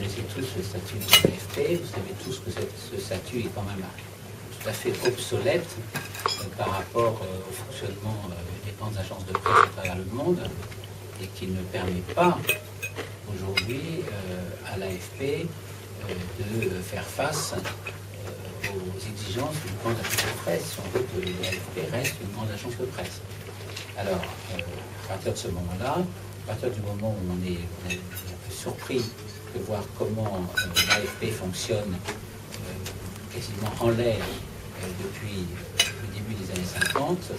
connaissez tous le statut de l'AFP, vous savez tous que ce statut est quand même tout à fait obsolète par rapport au fonctionnement des grandes agences de presse à travers le monde et qui ne permet pas aujourd'hui à l'AFP de faire face aux exigences d'une grande agence de presse, si on veut que l'AFP reste une grande agence de presse. Alors, à partir de ce moment-là, à partir du moment où on est un peu surpris de voir comment l'AFP fonctionne quasiment en l'air depuis le début des années 50,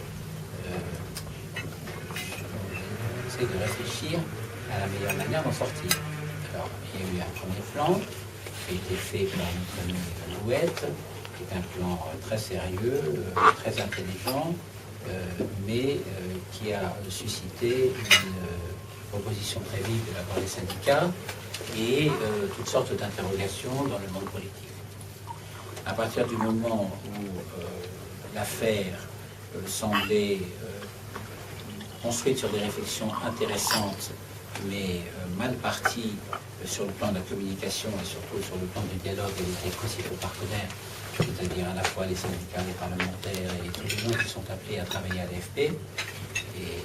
on essaie de réfléchir à la meilleure manière d'en sortir. Alors, il y a eu un premier plan qui a été fait par notre ami Louette, qui est un plan très sérieux, très intelligent, mais qui a suscité une opposition très vive de la part des syndicats et toutes sortes d'interrogations dans le monde politique. À partir du moment où l'affaire semblait construite sur des réflexions intéressantes, mais mal parties sur le plan de la communication et surtout sur le plan du dialogue avec les principaux partenaires, c'est-à-dire à la fois les syndicats, les parlementaires et tous les gens qui sont appelés à travailler à l'AFP, et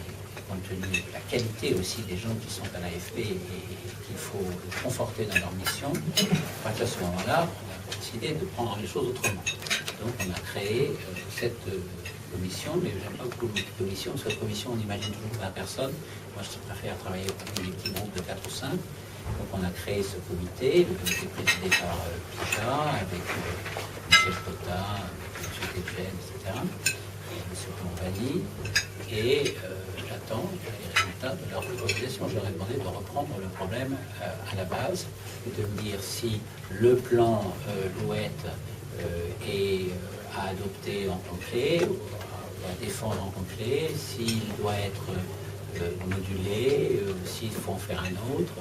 compte tenu de la qualité aussi des gens qui sont à l'AFP et qu'il faut conforter dans leur mission, à partir de ce moment-là, on a décidé de prendre les choses autrement. Donc on a créé cette commission, mais j'aime pas beaucoup de commission, parce que la commission, on imagine toujours 20 personnes. Moi, je préfère travailler avec des petits groupes de 4 ou 5. Donc on a créé ce comité, le comité présidé par Picha, avec Michel Cotin, M. Tetchen, etc., M. Pompali, et j'attends les résultats de leur organisation. Je leur ai demandé de reprendre le problème à la base, et de me dire si le plan Louette est à adopter en complet, à défendre en complet, s'il doit être modulé, s'il faut en faire un autre.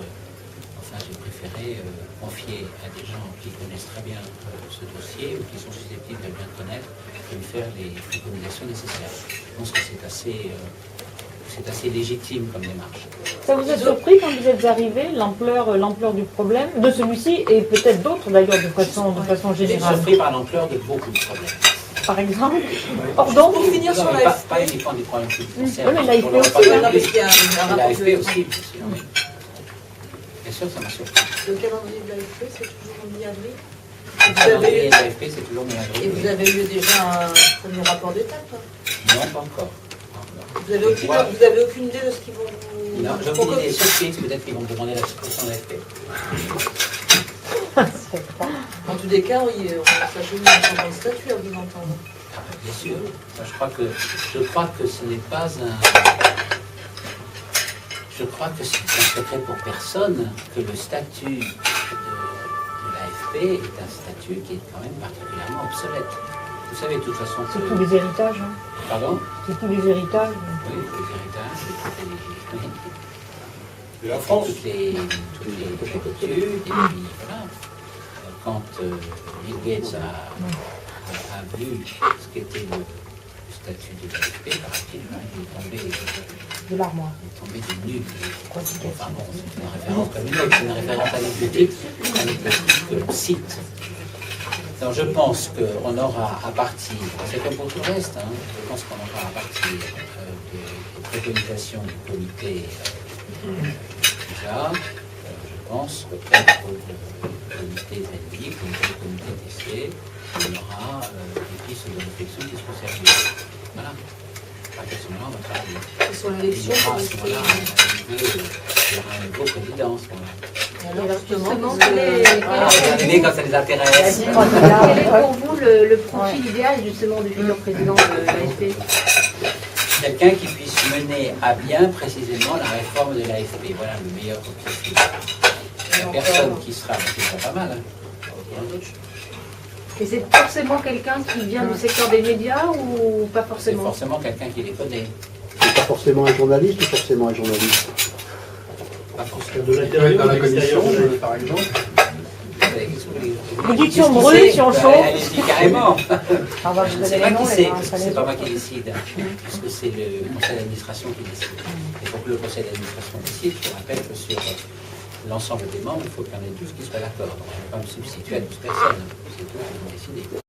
Enfin, j'ai préféré confier à des gens qui connaissent très bien ce dossier ou qui sont susceptibles de bien connaître et lui faire les préconisations nécessaires. Je pense que c'est assez légitime comme démarche. Ça vous a surpris quand vous êtes arrivé, l'ampleur du problème, de celui-ci et peut-être d'autres d'ailleurs de façon générale? Je suis surpris par l'ampleur de beaucoup de problèmes. Par exemple, Ordon, pour finir sur l'AFP. Pas uniquement des problèmes qui concernent. Oui, mais l'AFP aussi. L'AFP aussi, bien sûr, ça m'a surpris. Le calendrier de l'AFP, c'est toujours mi-avril. Le calendrier de l'AFP, c'est toujours mi-avril. Et vous avez eu déjà un premier rapport d'étape? Non, pas encore. Vous avez aucune idée de ce qu'ils vont vous... Non, j'ai aucune idée. Surprise, peut-être qu'ils vont me demander la suppression de l'AFP. En tous les cas, oui, on s'ajoute un changement de statut à vous entendre. Ah, bien sûr. Je crois que ce n'est pas un... Je crois que c'est un secret pour personne que le statut de l'AFP est un statut qui est quand même particulièrement obsolète. Vous savez, de toute façon... c'est tous les héritages. Hein. Pardon? C'est tous les héritages. Oui, les héritages, c'est toutes les... Et la France? Toutes les études, et puis voilà. Quand Bill Gates a vu ce qu'était le statut de l'AFP, paraît-il, il est tombé De l'armoire. Il est tombé des nues. Enfin bon, c'est une référence comme une autre, c'est une référence anecdotique que l'on cite. Donc je pense qu'on aura à partir, c'est comme pour tout le reste, hein, je pense qu'on aura à partir des préconisations du comité déjà, je pense que peut-être pour le comité technique, pour le comité TC, on aura des pistes de réflexion qui seront sérieuses. Voilà. À partir de ce moment, on va travailler. Et sur l'élection, Il y aura un nouveau président, ce moment-là. alors justement, Regardez quand ça les intéresse. Quel est pour vous le profil idéal justement du futur président de l'AFP? Quelqu'un qui puisse mener à bien précisément la réforme de l'AFP. Voilà le meilleur profil. La personne qui sera, c'est déjà pas mal. Hein. Et c'est forcément quelqu'un qui vient du secteur des médias ou pas C'est forcément? forcément quelqu'un qui les connaît. C'est pas forcément un journaliste ou forcément un journaliste? Pas forcément. De l'intérieur, dans la commission, par exemple. Vous dites si on brûle, si on chauffe. Allez-y, carrément. On va Je vous ne sais donner pas les qui noms, c'est, les parce que noms, c'est pas moi qui décide, puisque c'est le conseil d'administration qui décide. Et pour que le conseil d'administration décide, je rappelle que sur l'ensemble des membres, il faut qu'il y en ait 12 qui soient d'accord. Donc je ne vais pas me substituer à 12 personnes. C'est eux qui vont décider.